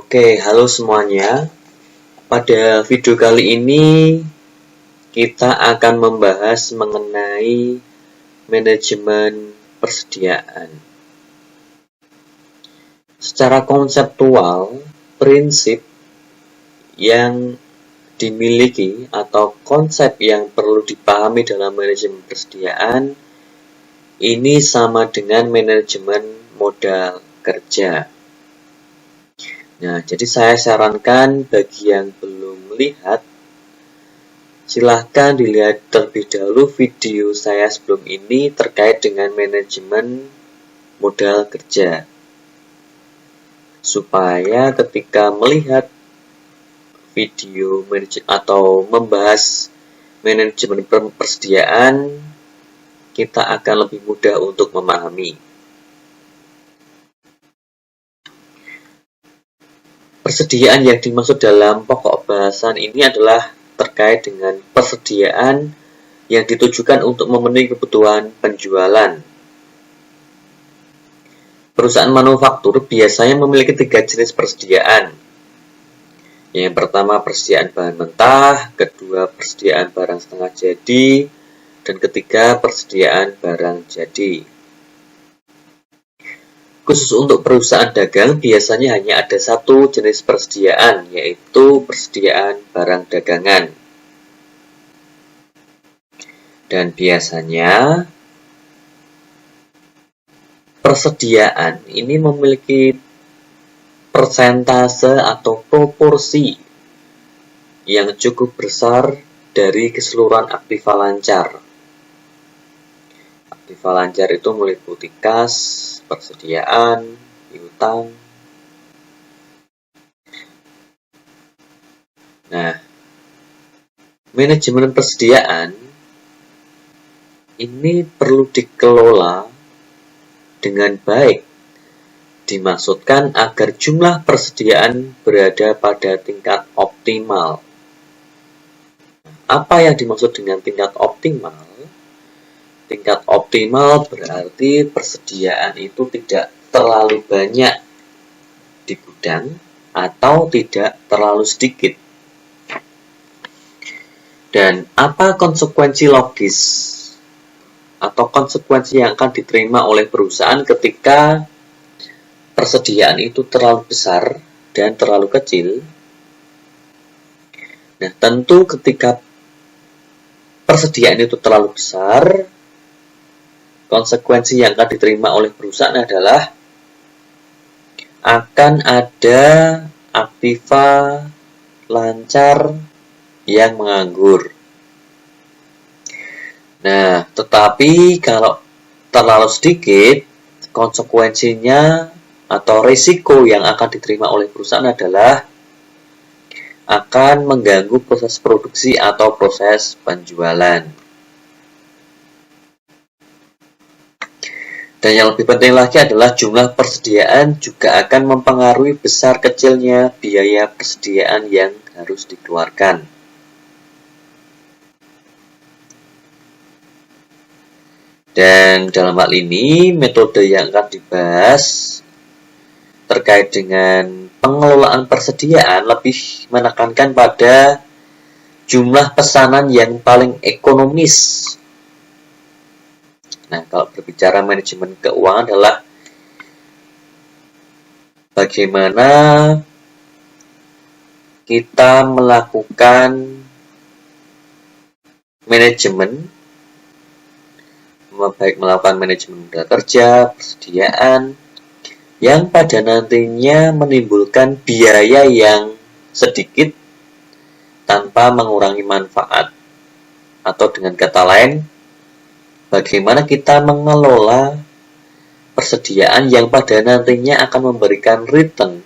Oke, halo semuanya. Pada video kali ini kita akan membahas mengenai manajemen persediaan. Secara konseptual, prinsip yang dimiliki atau konsep yang perlu dipahami dalam manajemen persediaan ini sama dengan manajemen modal kerja. Nah, jadi saya sarankan bagi yang belum melihat, silahkan dilihat terlebih dahulu video saya sebelum ini terkait dengan manajemen modal kerja. Supaya ketika melihat video atau membahas manajemen persediaan, kita akan lebih mudah untuk memahami. Persediaan yang dimaksud dalam pokok bahasan ini adalah terkait dengan persediaan yang ditujukan untuk memenuhi kebutuhan penjualan. Perusahaan manufaktur biasanya memiliki 3 jenis persediaan. Yang pertama persediaan bahan mentah, kedua persediaan barang setengah jadi, dan ketiga persediaan barang jadi. Khusus untuk perusahaan dagang, biasanya hanya ada satu jenis persediaan, yaitu persediaan barang dagangan. Dan biasanya, persediaan ini memiliki persentase atau proporsi yang cukup besar dari keseluruhan aktiva lancar. Aktiva lancar itu meliputi kas, persediaan, piutang. Nah, manajemen persediaan ini perlu dikelola dengan baik. Dimaksudkan agar jumlah persediaan berada pada tingkat optimal. Apa yang dimaksud dengan tingkat optimal? Tingkat optimal berarti persediaan itu tidak terlalu banyak di gudang atau tidak terlalu sedikit. Dan apa konsekuensi logis atau konsekuensi yang akan diterima oleh perusahaan ketika persediaan itu terlalu besar dan terlalu kecil? Nah, tentu ketika persediaan itu terlalu besar, konsekuensi yang akan diterima oleh perusahaan adalah akan ada aktiva lancar yang menganggur. Nah, tetapi kalau terlalu sedikit, konsekuensinya atau risiko yang akan diterima oleh perusahaan adalah akan mengganggu proses produksi atau proses penjualan. Dan yang lebih penting lagi adalah jumlah persediaan juga akan mempengaruhi besar kecilnya biaya persediaan yang harus dikeluarkan. Dan dalam hal ini, metode yang akan dibahas terkait dengan pengelolaan persediaan lebih menekankan pada jumlah pesanan yang paling ekonomis. Nah, kalau berbicara manajemen keuangan adalah bagaimana kita melakukan manajemen, baik melakukan manajemen modal kerja, persediaan, yang pada nantinya menimbulkan biaya yang sedikit tanpa mengurangi manfaat. Atau dengan kata lain, bagaimana kita mengelola persediaan yang pada nantinya akan memberikan return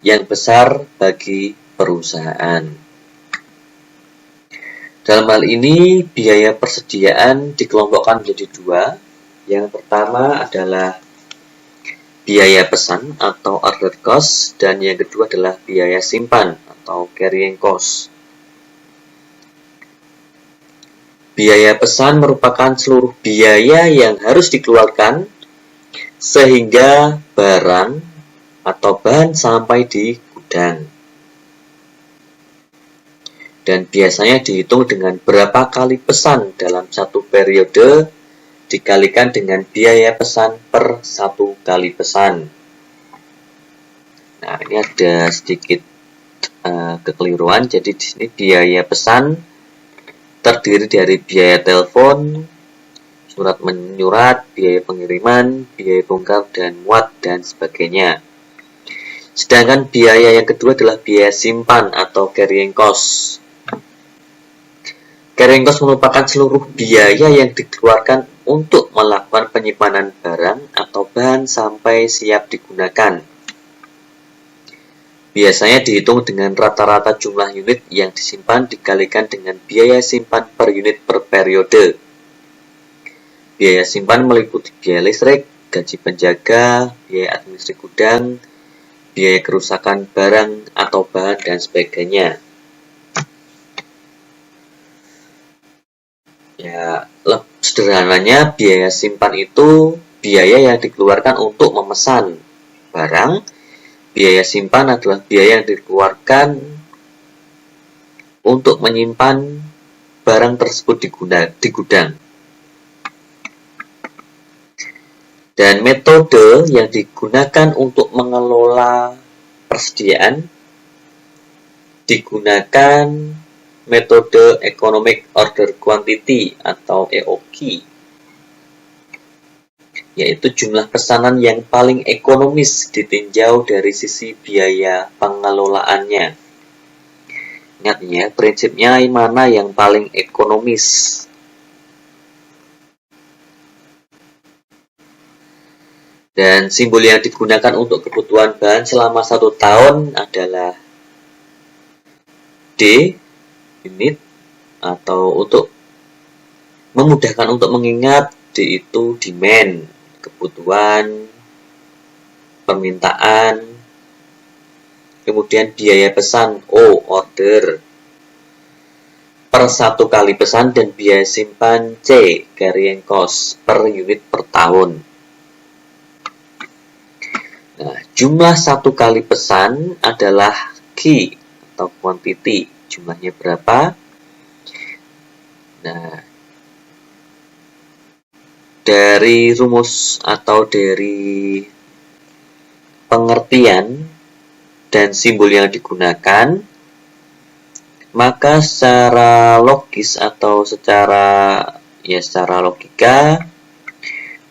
yang besar bagi perusahaan. Dalam hal ini, biaya persediaan dikelompokkan menjadi dua. Yang pertama adalah biaya pesan atau order cost, dan yang kedua adalah biaya simpan atau carrying cost. Biaya pesan merupakan seluruh biaya yang harus dikeluarkan sehingga barang atau bahan sampai di gudang. Dan biasanya dihitung dengan berapa kali pesan dalam satu periode dikalikan dengan biaya pesan per satu kali pesan. Nah, ini ada sedikit kekeliruan. Jadi di sini biaya pesan terdiri dari biaya telepon, surat menyurat, biaya pengiriman, biaya bongkar dan muat, dan sebagainya. Sedangkan biaya yang kedua adalah biaya simpan atau carrying cost. Carrying cost merupakan seluruh biaya yang dikeluarkan untuk melakukan penyimpanan barang atau bahan sampai siap digunakan. Biasanya dihitung dengan rata-rata jumlah unit yang disimpan dikalikan dengan biaya simpan per unit per periode. Biaya simpan meliputi biaya listrik, gaji penjaga, biaya administrasi gudang, biaya kerusakan barang atau bahan, dan sebagainya. Ya, sederhananya biaya simpan itu biaya yang dikeluarkan untuk memesan barang. Biaya simpan adalah biaya yang dikeluarkan untuk menyimpan barang tersebut di gudang. Dan metode yang digunakan untuk mengelola persediaan digunakan metode Economic Order Quantity atau EOQ, yaitu jumlah pesanan yang paling ekonomis ditinjau dari sisi biaya pengelolaannya. Ingat ya, prinsipnya mana yang paling ekonomis. Dan simbol yang digunakan untuk kebutuhan bahan selama 1 tahun adalah D, unit, atau untuk memudahkan untuk mengingat, D itu demand, kebutuhan, permintaan. Kemudian biaya pesan, O, order, per 1 kali pesan, dan biaya simpan, C, carrying cost, per unit per tahun. Nah, jumlah 1 kali pesan adalah Q atau quantity. Jumlahnya berapa? Nah, dari rumus atau dari pengertian dan simbol yang digunakan, maka secara logis atau secara logika,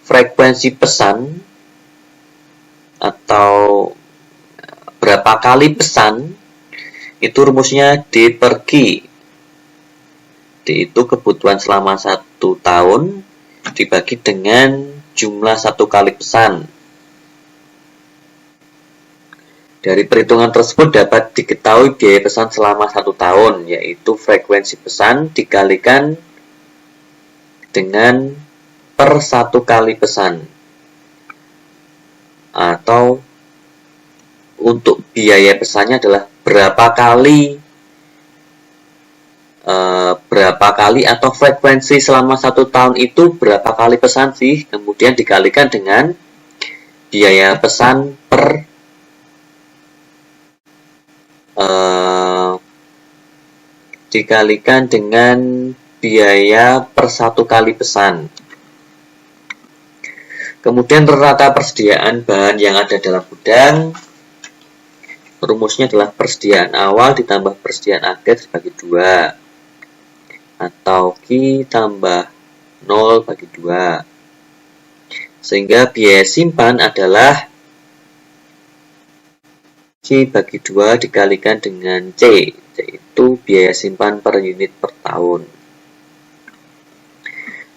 frekuensi pesan atau berapa kali pesan itu rumusnya D per Q. D itu kebutuhan selama 1 tahun dibagi dengan jumlah 1 kali pesan. Dari perhitungan tersebut dapat diketahui biaya pesan selama 1 tahun, yaitu frekuensi pesan dikalikan dengan per 1 kali pesan. Atau untuk biaya pesannya adalah berapa kali atau frekuensi selama 1 tahun itu berapa kali pesan sih, kemudian dikalikan dengan biaya pesan per dikalikan dengan biaya per 1 kali pesan. Kemudian rata persediaan bahan yang ada dalam gudang, rumusnya adalah persediaan awal ditambah persediaan akhir dibagi 2, atau Q tambah 0 bagi 2. Sehingga biaya simpan adalah Q bagi 2 dikalikan dengan C, yaitu biaya simpan per unit per tahun.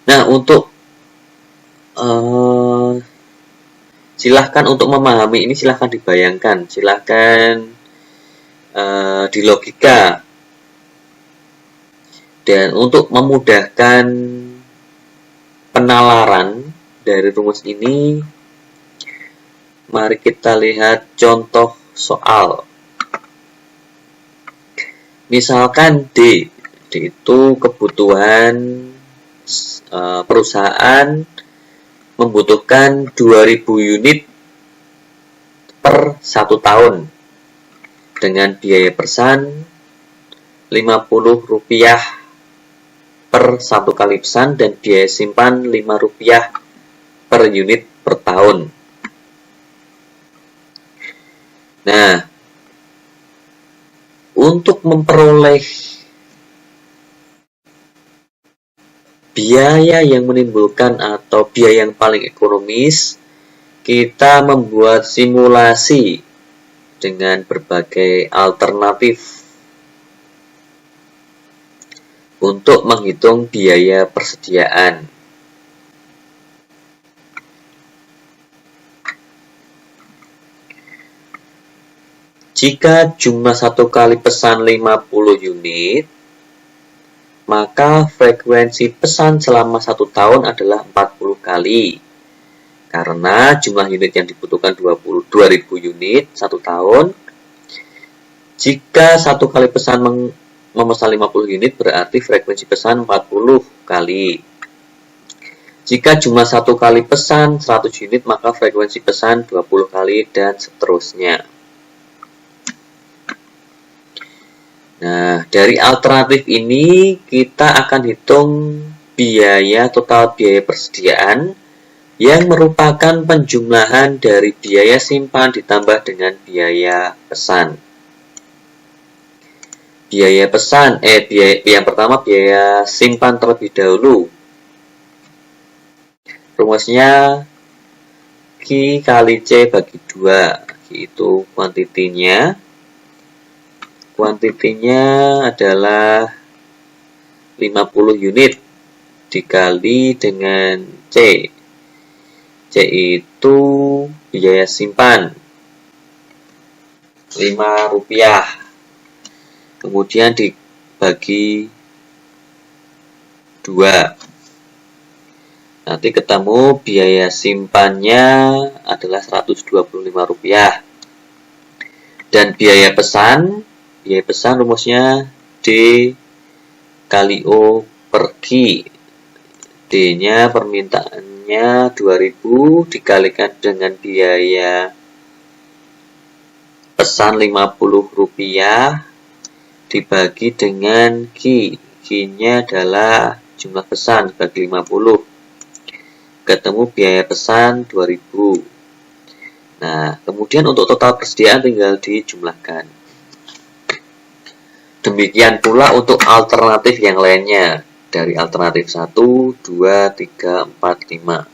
Nah, untuk silahkan untuk memahami ini, silahkan dibayangkan, silahkan di logika. Dan untuk memudahkan penalaran dari rumus ini, mari kita lihat contoh soal. Misalkan D itu kebutuhan perusahaan membutuhkan 2000 unit per 1 tahun dengan biaya pesan Rp50 per 1 kali pesan dan biaya simpan Rp5 per unit per tahun. Nah, untuk memperoleh biaya yang menimbulkan atau biaya yang paling ekonomis, kita membuat simulasi dengan berbagai alternatif untuk menghitung biaya persediaan. Jika jumlah 1 kali pesan 50 unit, maka frekuensi pesan selama 1 tahun adalah 40 kali. Karena jumlah unit yang dibutuhkan 2.000 unit 1 tahun. Jika 1 kali pesan memesan 50 unit, berarti frekuensi pesan 40 kali. Jika jumlah 1 kali pesan 100 unit, maka frekuensi pesan 20 kali dan seterusnya. Nah, dari alternatif ini kita akan hitung total biaya persediaan yang merupakan penjumlahan dari biaya simpan ditambah dengan biaya pesan. Yang pertama biaya simpan terlebih dahulu. Rumusnya Q kali C bagi 2, yaitu kuantitinya. Kuantitinya adalah 50 unit dikali dengan C. C itu biaya simpan Rp5. Kemudian dibagi 2. Nanti ketemu biaya simpannya adalah Rp125. Dan biaya pesan rumusnya D kali O per Q. D-nya permintaannya 2.000 dikalikan dengan biaya pesan Rp50 dibagi dengan Q. Q-nya adalah jumlah pesan bagi 50. Ketemu biaya pesan 2.000. Nah, kemudian untuk total persediaan tinggal dijumlahkan. Demikian pula untuk alternatif yang lainnya. Dari alternatif 1, 2, 3, 4, 5.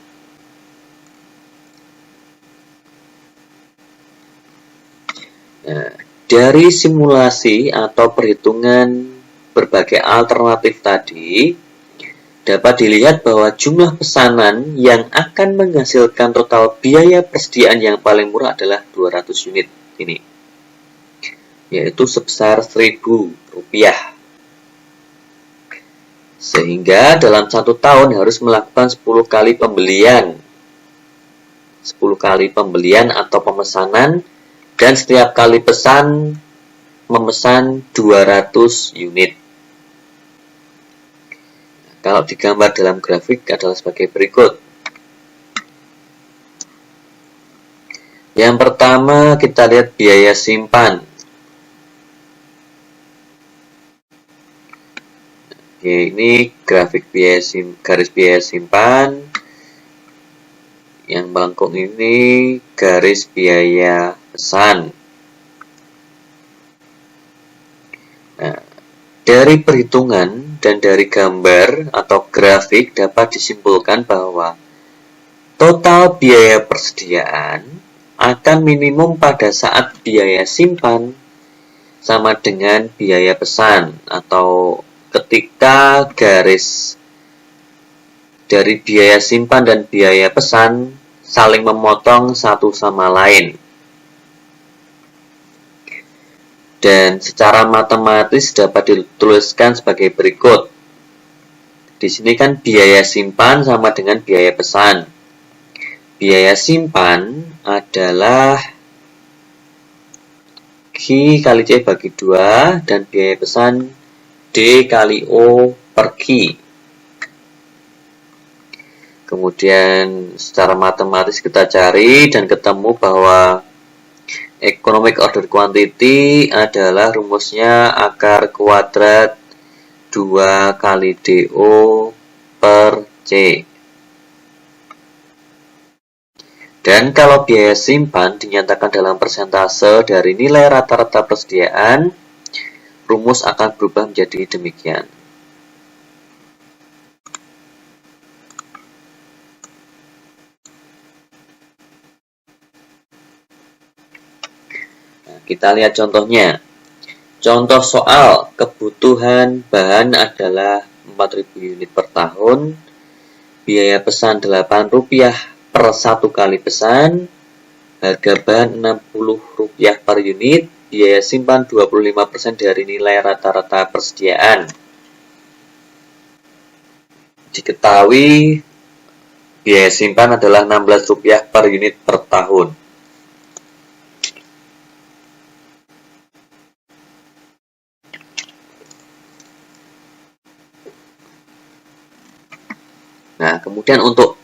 Nah, dari simulasi atau perhitungan berbagai alternatif tadi, dapat dilihat bahwa jumlah pesanan yang akan menghasilkan total biaya persediaan yang paling murah adalah 200 unit ini, yaitu sebesar Rp1.000. Sehingga dalam 1 tahun harus melakukan 10 kali pembelian. 10 kali pembelian atau pemesanan, dan setiap kali pesan memesan 200 unit. Kalau digambar dalam grafik adalah sebagai berikut. Yang pertama kita lihat biaya simpan. Oke, ini grafik garis biaya simpan. Yang melengkung ini garis biaya pesan. Nah, dari perhitungan dan dari gambar atau grafik dapat disimpulkan bahwa total biaya persediaan akan minimum pada saat biaya simpan sama dengan biaya pesan, atau ketika garis dari biaya simpan dan biaya pesan saling memotong satu sama lain. Dan secara matematis dapat dituliskan sebagai berikut. Di sini kan biaya simpan sama dengan biaya pesan. Biaya simpan adalah Q kali C bagi 2 dan biaya pesan D kali O per Q. Kemudian secara matematis kita cari dan ketemu bahwa Economic order quantity adalah rumusnya akar kuadrat 2 kali DO per C. Dan kalau biaya simpan dinyatakan dalam persentase dari nilai rata-rata persediaan, rumus akan berubah menjadi demikian. Kita lihat contohnya. Contoh soal, kebutuhan bahan adalah 4.000 unit per tahun, biaya pesan Rp8 per 1 kali pesan, harga bahan Rp60 per unit, biaya simpan 25% dari nilai rata-rata persediaan. Diketahui biaya simpan adalah Rp16 per unit per tahun. Nah, kemudian untuk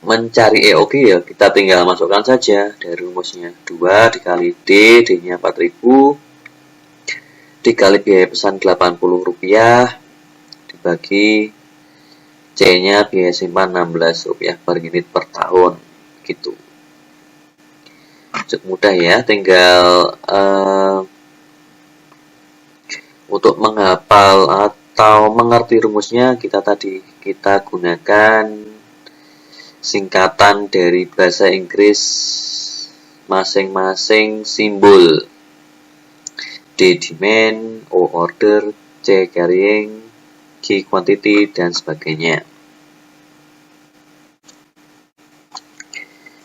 mencari EOG ya kita tinggal masukkan saja dari rumusnya 2 dikali D, D-nya 4.000 dikali biaya pesan Rp80 dibagi C-nya biaya simpan Rp16 per unit per tahun gitu. Cukup mudah ya, tinggal untuk menghafal atau mengerti rumusnya kita gunakan singkatan dari bahasa Inggris masing-masing simbol. D demand, O order, C carrying, Q quantity, dan sebagainya.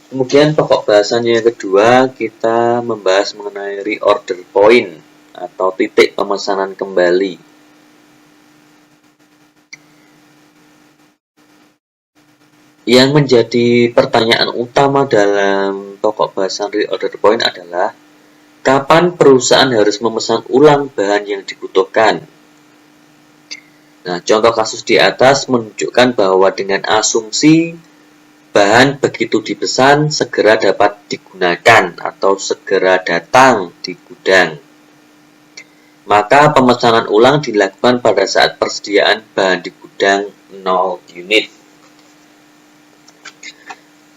Kemudian pokok bahasannya yang kedua, kita membahas mengenai reorder point atau titik pemesanan kembali. Yang menjadi pertanyaan utama dalam pokok bahasan reorder point adalah kapan perusahaan harus memesan ulang bahan yang dibutuhkan. Nah, contoh kasus di atas menunjukkan bahwa dengan asumsi bahan begitu dipesan segera dapat digunakan atau segera datang di gudang, maka pemesanan ulang dilakukan pada saat persediaan bahan di gudang 0 unit.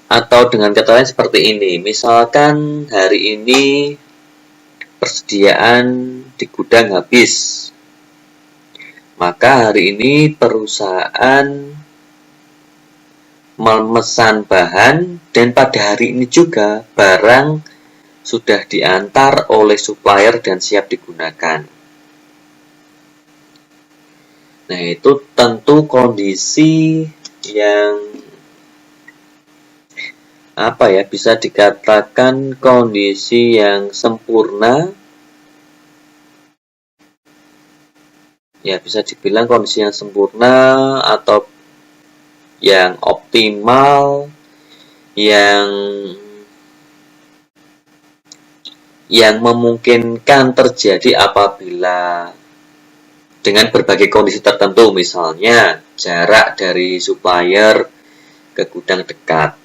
Atau dengan kata lain seperti ini, misalkan hari ini persediaan di gudang habis, maka hari ini perusahaan memesan bahan dan pada hari ini juga barang sudah diantar oleh supplier dan siap digunakan. Nah, itu tentu kondisi yang bisa dikatakan kondisi yang sempurna, ya bisa dibilang kondisi yang sempurna atau yang optimal, yang memungkinkan terjadi apabila dengan berbagai kondisi tertentu, misalnya jarak dari supplier ke gudang dekat.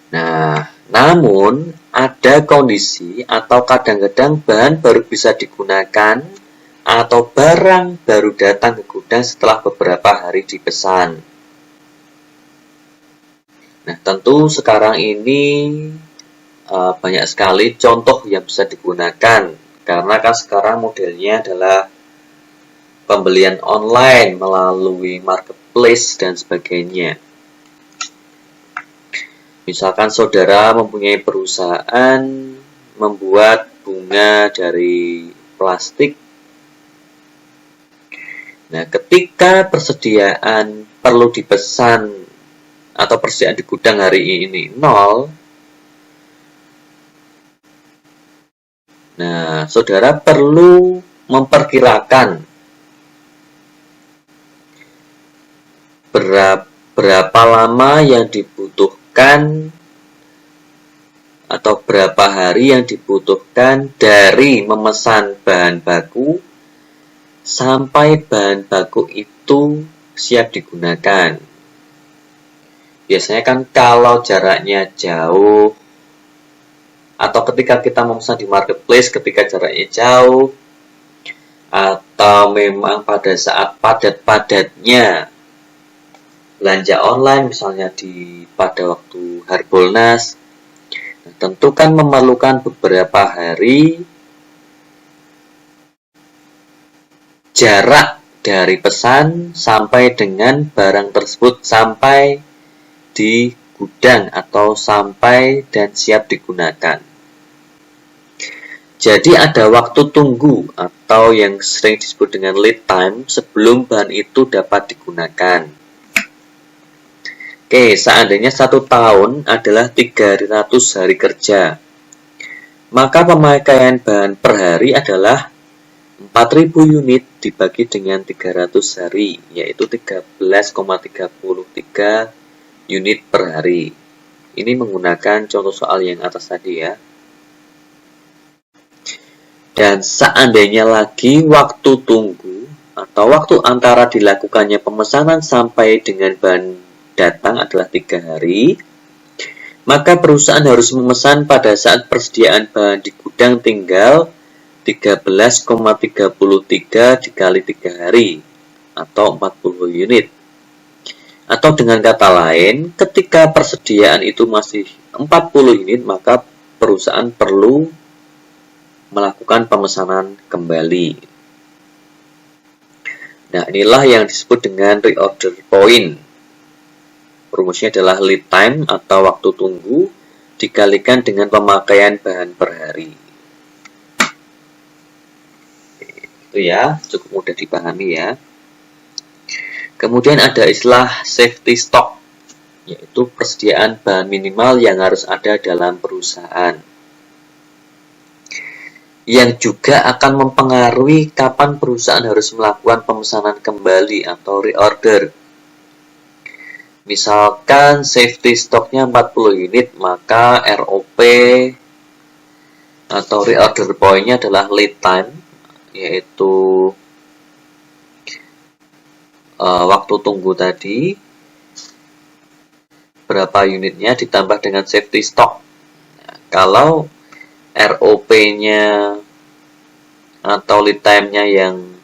Nah, namun ada kondisi atau kadang-kadang bahan baru bisa digunakan atau barang baru datang ke gudang setelah beberapa hari dipesan. Nah, tentu sekarang ini banyak sekali contoh yang bisa digunakan karena kan sekarang modelnya adalah pembelian online melalui marketplace dan sebagainya. Misalkan saudara mempunyai perusahaan membuat bunga dari plastik. Nah, ketika persediaan perlu dipesan atau persediaan di gudang hari ini 0, nah, saudara perlu memperkirakan berapa lama yang dibutuhkan atau berapa hari yang dibutuhkan dari memesan bahan baku sampai bahan baku itu siap digunakan. Biasanya kan kalau jaraknya jauh, atau ketika kita memesan di marketplace ketika jaraknya jauh, atau memang pada saat padat-padatnya belanja online, misalnya pada waktu Harbolnas, tentu kan memerlukan beberapa hari jarak dari pesan sampai dengan barang tersebut sampai di gudang atau sampai dan siap digunakan. Jadi ada waktu tunggu atau yang sering disebut dengan lead time sebelum bahan itu dapat digunakan. Oke, seandainya 1 tahun adalah 300 hari kerja, maka pemakaian bahan per hari adalah 4.000 unit dibagi dengan 300 hari, yaitu 13,33 unit per hari. Ini menggunakan contoh soal yang atas tadi ya. Dan seandainya lagi waktu tunggu atau waktu antara dilakukannya pemesanan sampai dengan bahan datang adalah 3 hari, maka perusahaan harus memesan pada saat persediaan bahan di gudang tinggal 13,33 dikali 3 hari atau 40 unit. Atau dengan kata lain, ketika persediaan itu masih 40 unit, maka perusahaan perlu melakukan pemesanan kembali. Nah, inilah yang disebut dengan reorder point. Rumusnya adalah lead time atau waktu tunggu dikalikan dengan pemakaian bahan per hari. Itu ya, cukup mudah dipahami ya. Kemudian ada istilah safety stock, yaitu persediaan bahan minimal yang harus ada dalam perusahaan, yang juga akan mempengaruhi kapan perusahaan harus melakukan pemesanan kembali atau reorder. Misalkan safety stocknya 40 unit, maka ROP atau reorder point-nya adalah lead time, yaitu waktu tunggu tadi, berapa unitnya ditambah dengan safety stock. Nah, kalau ROP-nya atau lead time-nya yang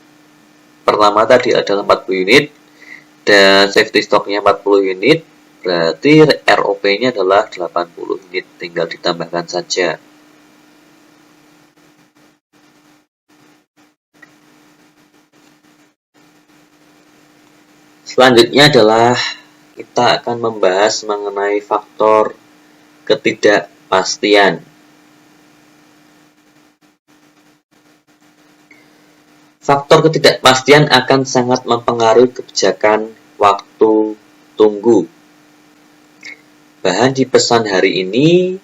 pertama tadi adalah 40 unit dan safety stock-nya 40 unit, berarti ROP-nya adalah 80 unit, tinggal ditambahkan saja. Selanjutnya adalah kita akan membahas mengenai faktor ketidakpastian. Faktor ketidakpastian akan sangat mempengaruhi kebijakan waktu tunggu. Bahan dipesan hari ini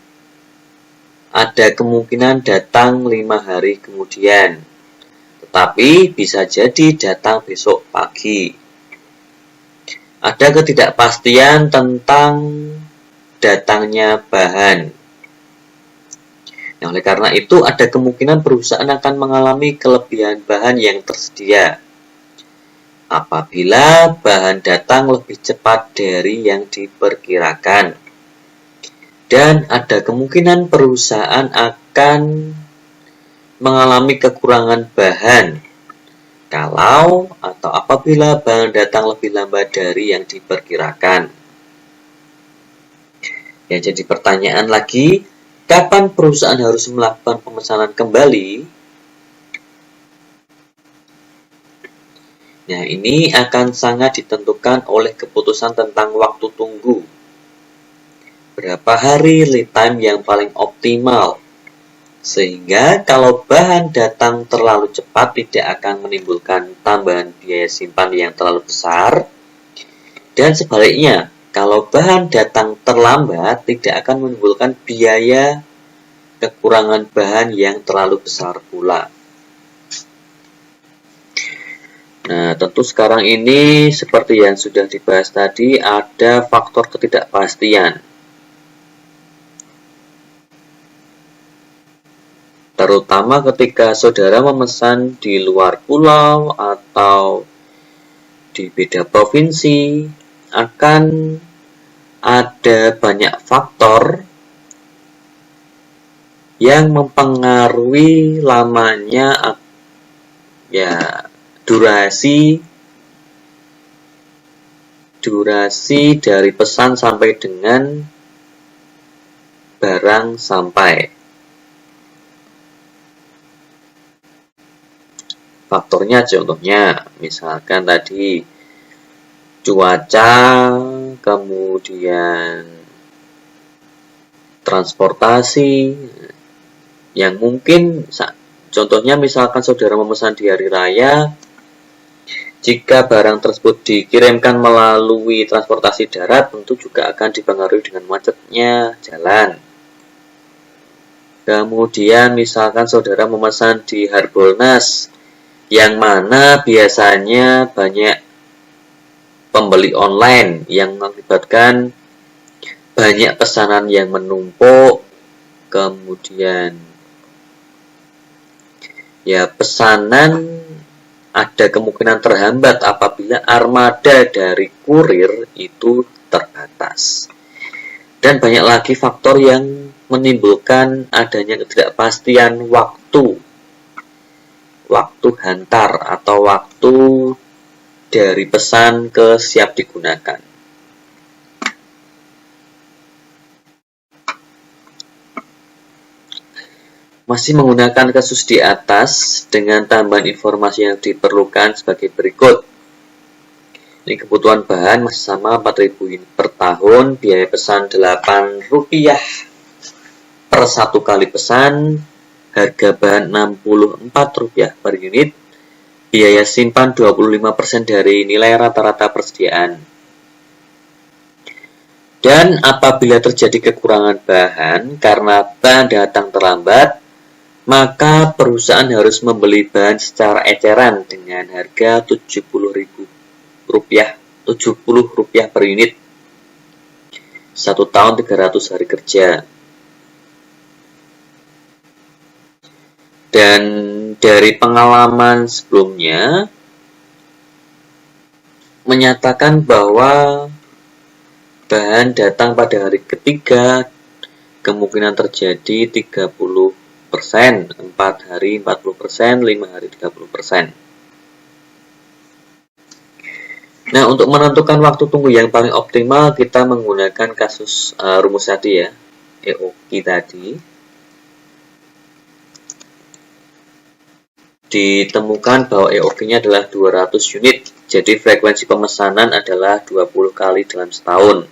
ada kemungkinan datang 5 hari kemudian, tetapi bisa jadi datang besok pagi. Ada ketidakpastian tentang datangnya bahan. Nah, oleh karena itu, ada kemungkinan perusahaan akan mengalami kelebihan bahan yang tersedia apabila bahan datang lebih cepat dari yang diperkirakan. Dan ada kemungkinan perusahaan akan mengalami kekurangan bahan kalau atau apabila bahan datang lebih lambat dari yang diperkirakan. Ya, jadi pertanyaan lagi, kapan perusahaan harus melakukan pemesanan kembali? Nah, ini akan sangat ditentukan oleh keputusan tentang waktu tunggu. Berapa hari lead time yang paling optimal? Sehingga kalau bahan datang terlalu cepat tidak akan menimbulkan tambahan biaya simpan yang terlalu besar. Dan sebaliknya, kalau bahan datang terlambat, tidak akan menimbulkan biaya kekurangan bahan yang terlalu besar pula. Nah, tentu sekarang ini seperti yang sudah dibahas tadi, ada faktor ketidakpastian. Terutama ketika saudara memesan di luar pulau atau di beda provinsi, akan ada banyak faktor yang mempengaruhi lamanya durasi dari pesan sampai dengan barang sampai. Faktornya contohnya misalkan tadi cuaca, kemudian transportasi, yang mungkin contohnya misalkan saudara memesan di hari raya, jika barang tersebut dikirimkan melalui transportasi darat, tentu juga akan dipengaruhi dengan macetnya jalan. Kemudian misalkan saudara memesan di Harbolnas, yang mana biasanya banyak pembeli online yang mengakibatkan banyak pesanan yang menumpuk, kemudian pesanan ada kemungkinan terhambat apabila armada dari kurir itu terbatas. Dan banyak lagi faktor yang menimbulkan adanya ketidakpastian waktu hantar atau waktu dari pesan ke siap digunakan. Masih menggunakan kasus di atas dengan tambahan informasi yang diperlukan sebagai berikut. Ini kebutuhan bahan masih sama 4.000 unit per tahun, biaya pesan Rp8 per satu kali pesan, harga bahan Rp64 per unit, biaya simpan 25% dari nilai rata-rata persediaan. Dan apabila terjadi kekurangan bahan karena bahan datang terlambat, maka perusahaan harus membeli bahan secara eceran dengan harga Rp70 per unit. 1 tahun 300 hari kerja. Dan dari pengalaman sebelumnya menyatakan bahwa bahan datang pada hari ketiga kemungkinan terjadi 30%, 4 hari 40%, 5 hari 30%. Nah, untuk menentukan waktu tunggu yang paling optimal, kita menggunakan kasus rumus tadi ya, EOQ tadi. Ditemukan bahwa EOQ-nya adalah 200 unit, jadi frekuensi pemesanan adalah 20 kali dalam setahun.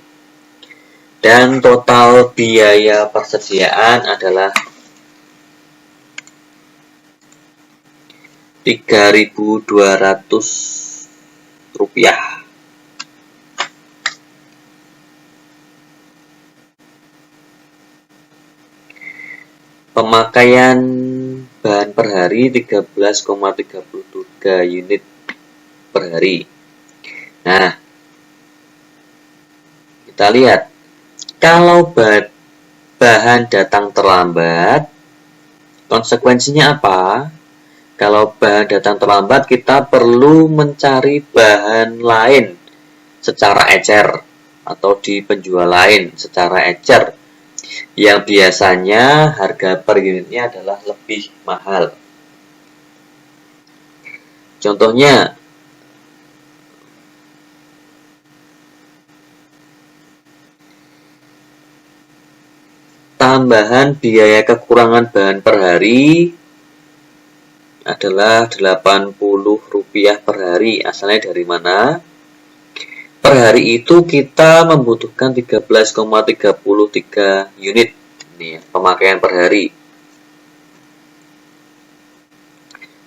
Dan total biaya persediaan adalah Rp3.200. Pemakaian bahan per hari 13,33 unit per hari. Nah, kita lihat kalau bahan datang terlambat, konsekuensinya apa? Kalau bahan datang terlambat, kita perlu mencari bahan lain secara ecer atau di penjual lain secara ecer, yang biasanya harga per unitnya adalah lebih mahal. Contohnya, tambahan biaya kekurangan bahan per hari adalah Rp80 per hari. Asalnya dari mana? Per hari itu kita membutuhkan 13,33 unit. Ini ya, pemakaian per hari.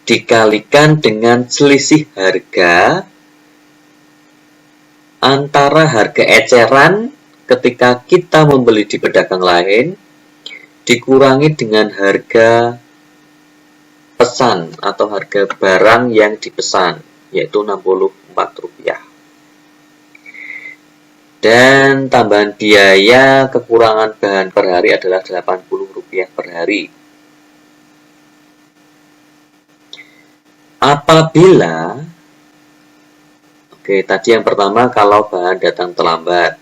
Dikalikan dengan selisih harga antara harga eceran ketika kita membeli di pedagang lain dikurangi dengan harga pesan atau harga barang yang dipesan, yaitu Rp64. Dan tambahan biaya kekurangan bahan per hari adalah Rp80 per hari. Apabila tadi yang pertama kalau bahan datang terlambat.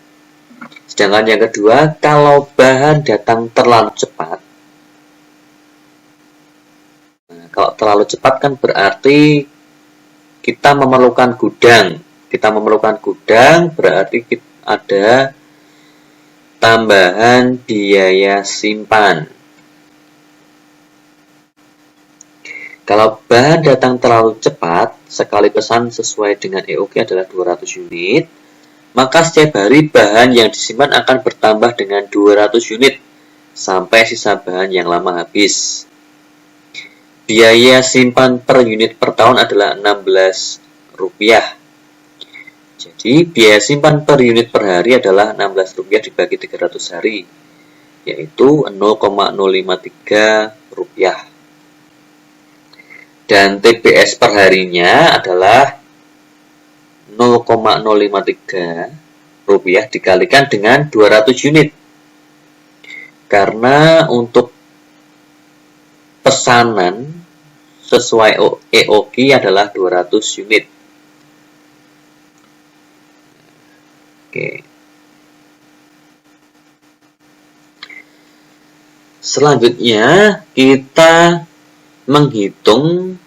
Sedangkan yang kedua, kalau bahan datang terlalu cepat. Nah, kalau terlalu cepat kan berarti kita memerlukan gudang. Kita memerlukan gudang berarti ada tambahan biaya simpan. Kalau bahan datang terlalu cepat, sekali pesan sesuai dengan EOQ adalah 200 unit, maka setiap hari bahan yang disimpan akan bertambah dengan 200 unit sampai sisa bahan yang lama habis. Biaya simpan per unit per tahun adalah Rp16. Jadi biaya simpan per unit per hari adalah Rp16 dibagi 300 hari, yaitu 0,053 rupiah. Dan TBS per harinya adalah 0,053 rupiah dikalikan dengan 200 unit. Karena untuk pesanan sesuai EOQ adalah 200 unit. Oke. Selanjutnya kita menghitung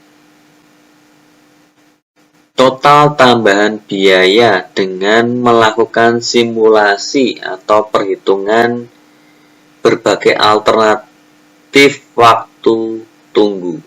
total tambahan biaya dengan melakukan simulasi atau perhitungan berbagai alternatif waktu tunggu.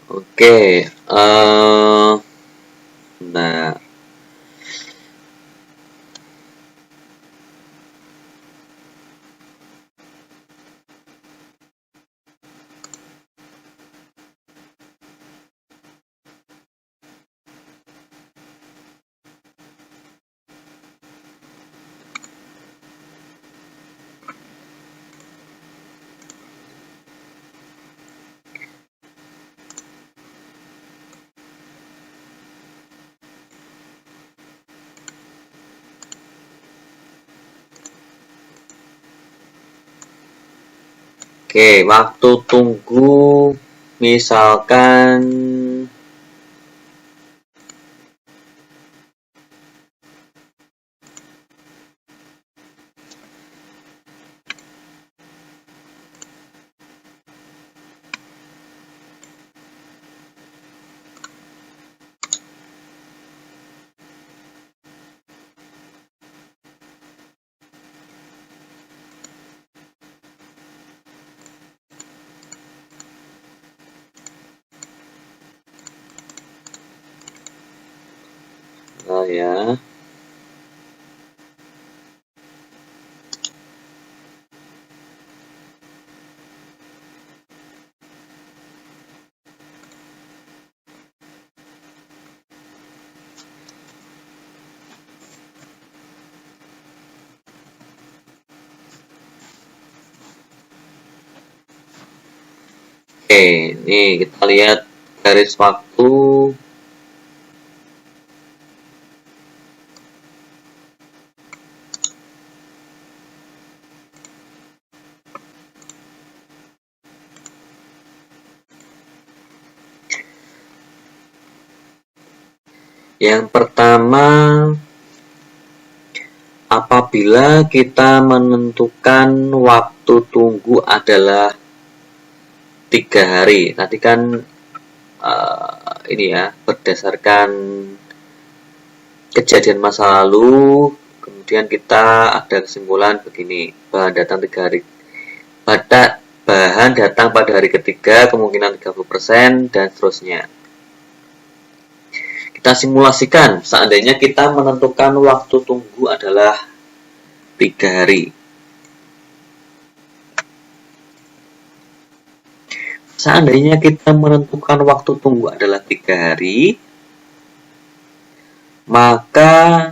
Oke, nah, oke, waktu tunggu misalkan ya. Oke, nih kita lihat garis waktu. Yang pertama, apabila kita menentukan waktu tunggu adalah 3 hari, tadi kan ini ya, berdasarkan kejadian masa lalu, kemudian kita ada kesimpulan begini, bahan datang 3 hari, bahan datang pada hari ketiga kemungkinan 30% dan seterusnya. Kita simulasikan, seandainya kita menentukan waktu tunggu adalah 3 hari. seandainya kita menentukan waktu tunggu adalah 3 hari, maka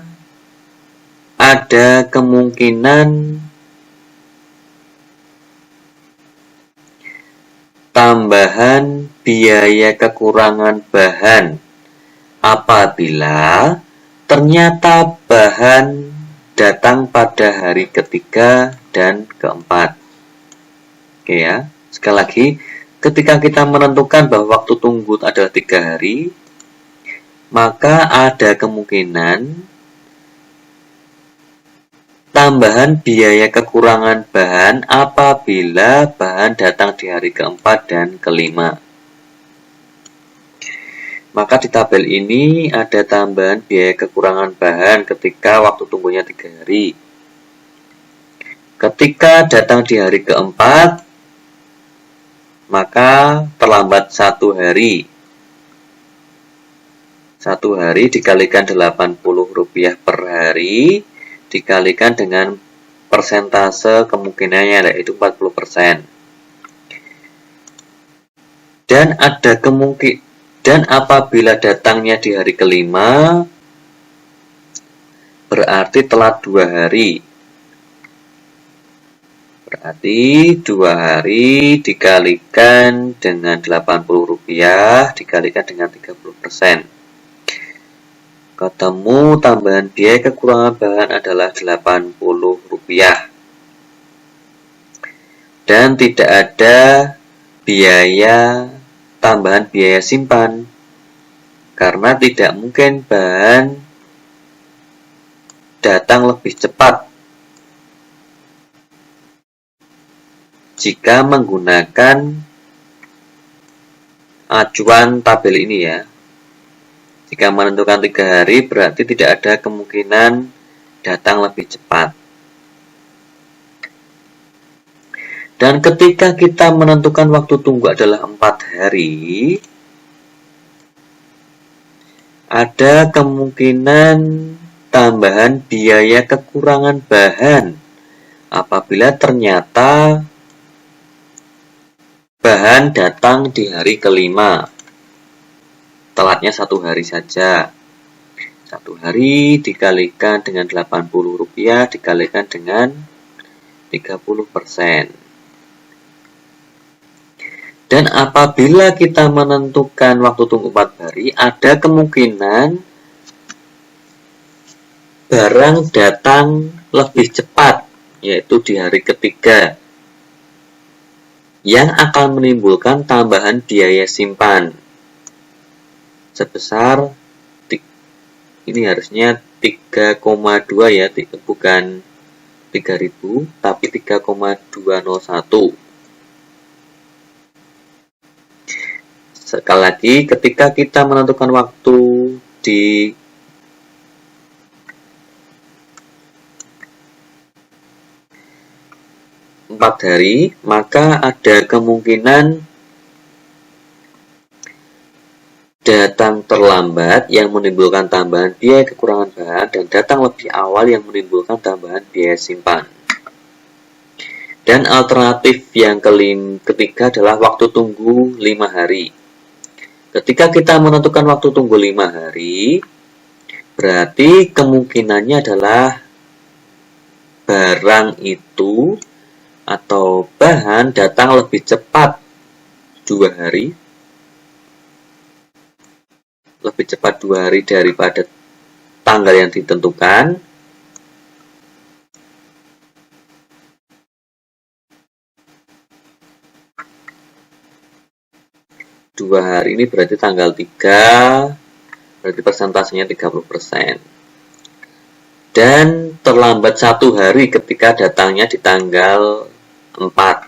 ada kemungkinan tambahan biaya kekurangan bahan apabila ternyata bahan datang pada hari ketiga dan keempat. Oke ya, sekali lagi, ketika kita menentukan bahwa waktu tunggu adalah 3 hari, maka ada kemungkinan tambahan biaya kekurangan bahan apabila bahan datang di hari keempat dan kelima. Maka di tabel ini ada tambahan biaya kekurangan bahan ketika waktu tunggunya 3 hari. Ketika datang di hari keempat, maka terlambat 1 hari. 1 hari dikalikan Rp80 per hari, dikalikan dengan persentase kemungkinannya, yaitu 40%. Dan apabila datangnya di hari kelima, berarti telat 2 hari. Berarti 2 hari dikalikan dengan Rp80 dikalikan dengan 30%. Ketemu tambahan biaya kekurangan bahan adalah Rp80. Dan tidak ada tambahan biaya simpan, karena tidak mungkin bahan datang lebih cepat jika menggunakan acuan tabel ini ya. Jika menentukan 3 hari, berarti tidak ada kemungkinan datang lebih cepat. Dan ketika kita menentukan waktu tunggu adalah 4 hari, ada kemungkinan tambahan biaya kekurangan bahan apabila ternyata bahan datang di hari kelima. Telatnya 1 hari saja. 1 hari dikalikan dengan Rp80 dikalikan dengan 30%. Dan apabila kita menentukan waktu tunggu 4 hari, ada kemungkinan barang datang lebih cepat, yaitu di hari ketiga, yang akan menimbulkan tambahan biaya simpan sebesar, ini harusnya 3,2 ya, bukan 3.000 tapi 3,201. Sekali lagi, ketika kita menentukan waktu di empat hari, maka ada kemungkinan datang terlambat yang menimbulkan tambahan biaya kekurangan bahan dan datang lebih awal yang menimbulkan tambahan biaya simpan. Dan alternatif yang ketiga adalah waktu tunggu 5 hari. Ketika kita menentukan waktu tunggu 5 hari, berarti kemungkinannya adalah barang itu atau bahan datang lebih cepat 2 hari. Lebih cepat 2 hari daripada tanggal yang ditentukan. Dua hari ini berarti tanggal 3, berarti persentasenya 30%. Dan terlambat 1 hari ketika datangnya di tanggal 4.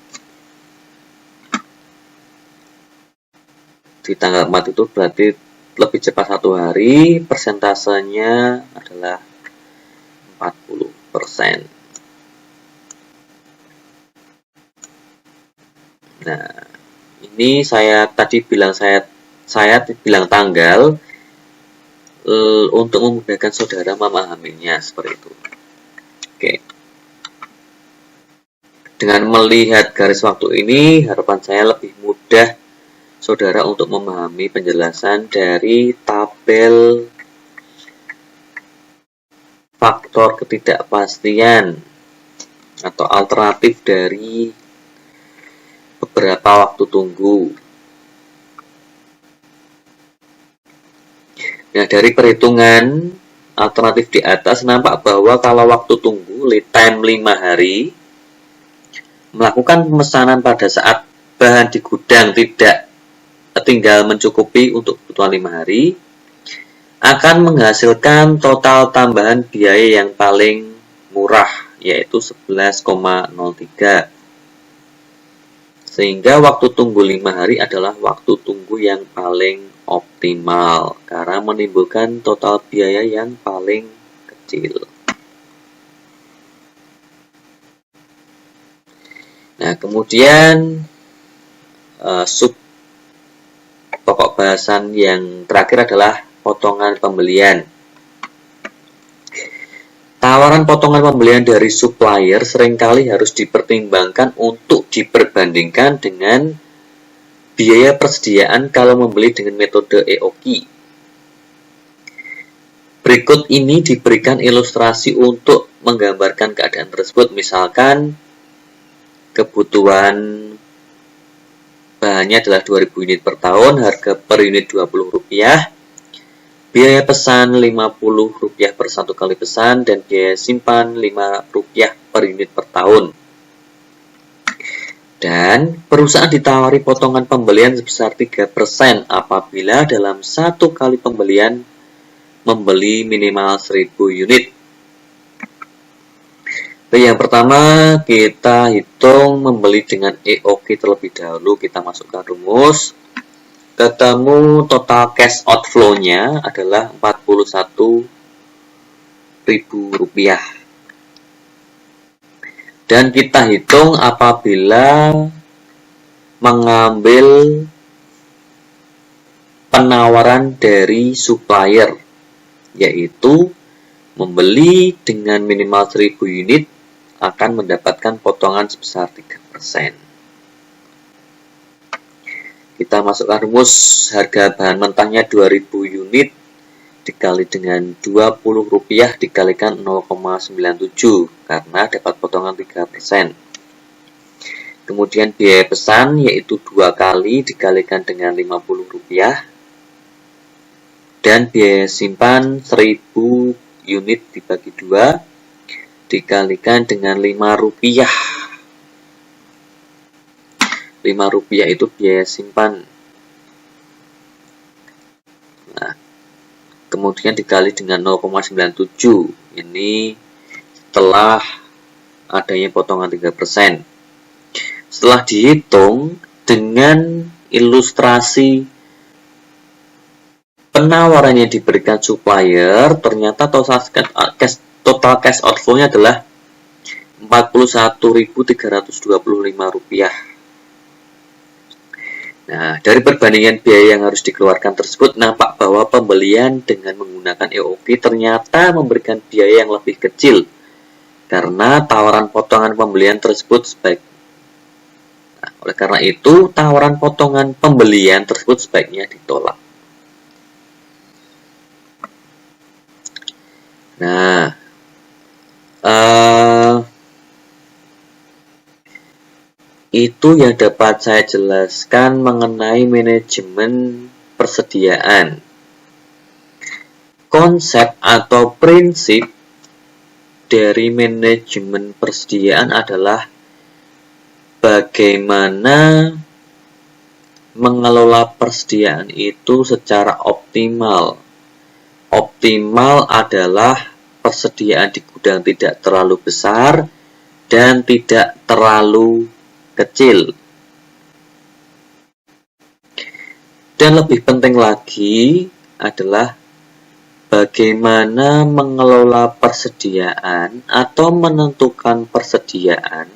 Di tanggal 4 itu berarti lebih cepat 1 hari, persentasenya adalah 40%. Nah, ini saya bilang tanggal untuk memudahkan saudara memahaminya seperti itu. Oke. Dengan melihat garis waktu ini, harapan saya lebih mudah saudara untuk memahami penjelasan dari tabel faktor ketidakpastian atau alternatif dari beberapa waktu tunggu. Nah, dari perhitungan alternatif di atas nampak bahwa kalau waktu tunggu lead time 5 hari, melakukan pemesanan pada saat bahan di gudang tidak tinggal mencukupi untuk kebutuhan 5 hari, akan menghasilkan total tambahan biaya yang paling murah, yaitu 11,03. Sehingga waktu tunggu 5 hari adalah waktu tunggu yang paling optimal, karena menimbulkan total biaya yang paling kecil. Nah, kemudian sub pokok bahasan yang terakhir adalah potongan pembelian. Tawaran potongan pembelian dari supplier seringkali harus dipertimbangkan untuk diperbandingkan dengan biaya persediaan kalau membeli dengan metode EOQ. Berikut ini diberikan ilustrasi untuk menggambarkan keadaan tersebut. Misalkan kebutuhan bahannya adalah 2000 unit per tahun, harga per unit Rp20, biaya pesan Rp50 per 1 kali pesan, dan biaya simpan Rp5 per unit per tahun. Dan perusahaan ditawari potongan pembelian sebesar 3% apabila dalam 1 kali pembelian membeli minimal 1000 unit. Yang pertama, kita hitung membeli dengan EOQ terlebih dahulu. Kita masukkan rumus. Ketemu total cash outflow-nya adalah Rp41.000. Dan kita hitung apabila mengambil penawaran dari supplier, yaitu membeli dengan minimal 1000 unit akan mendapatkan potongan sebesar 3%. Kita masukkan rumus harga bahan mentahnya 2000 unit dikali dengan Rp20 dikalikan 0,97 karena dapat potongan 3%. Kemudian biaya pesan yaitu 2 kali dikalikan dengan Rp50 dan biaya simpan 1000 unit dibagi 2 dikalikan dengan Rp5. Rp5 itu biaya simpan. Nah, kemudian dikali dengan 0,97. Ini setelah adanya potongan 3%. Setelah dihitung dengan ilustrasi penawaran yang diberikan supplier, ternyata total cash outflow-nya adalah Rp41.325. Nah, dari perbandingan biaya yang harus dikeluarkan tersebut, nampak bahwa pembelian dengan menggunakan EOQ ternyata memberikan biaya yang lebih kecil karena tawaran potongan pembelian tersebut oleh karena itu, tawaran potongan pembelian tersebut sebaiknya ditolak. Nah, itu yang dapat saya jelaskan mengenai manajemen persediaan. Konsep atau prinsip dari manajemen persediaan adalah bagaimana mengelola persediaan itu secara optimal. Optimal adalah persediaan di gudang tidak terlalu besar dan tidak terlalu kecil. Dan lebih penting lagi adalah bagaimana mengelola persediaan atau menentukan persediaan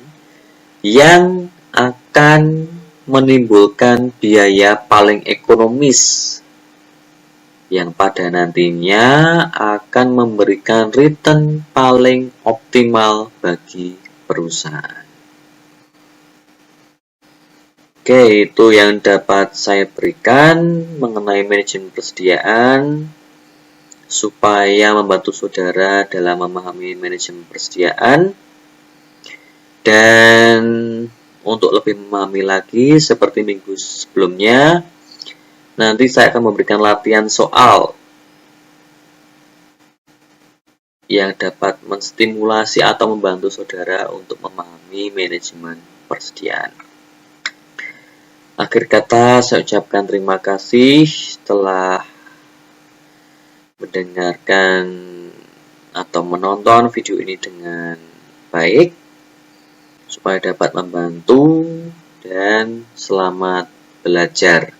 yang akan menimbulkan biaya paling ekonomis yang pada nantinya akan memberikan return paling optimal bagi perusahaan. Oke, itu yang dapat saya berikan mengenai manajemen persediaan supaya membantu saudara dalam memahami manajemen persediaan. Dan untuk lebih memahami lagi seperti minggu sebelumnya, nanti saya akan memberikan latihan soal yang dapat menstimulasi atau membantu saudara untuk memahami manajemen persediaan. Akhir kata, saya ucapkan terima kasih telah mendengarkan atau menonton video ini dengan baik supaya dapat membantu, dan selamat belajar.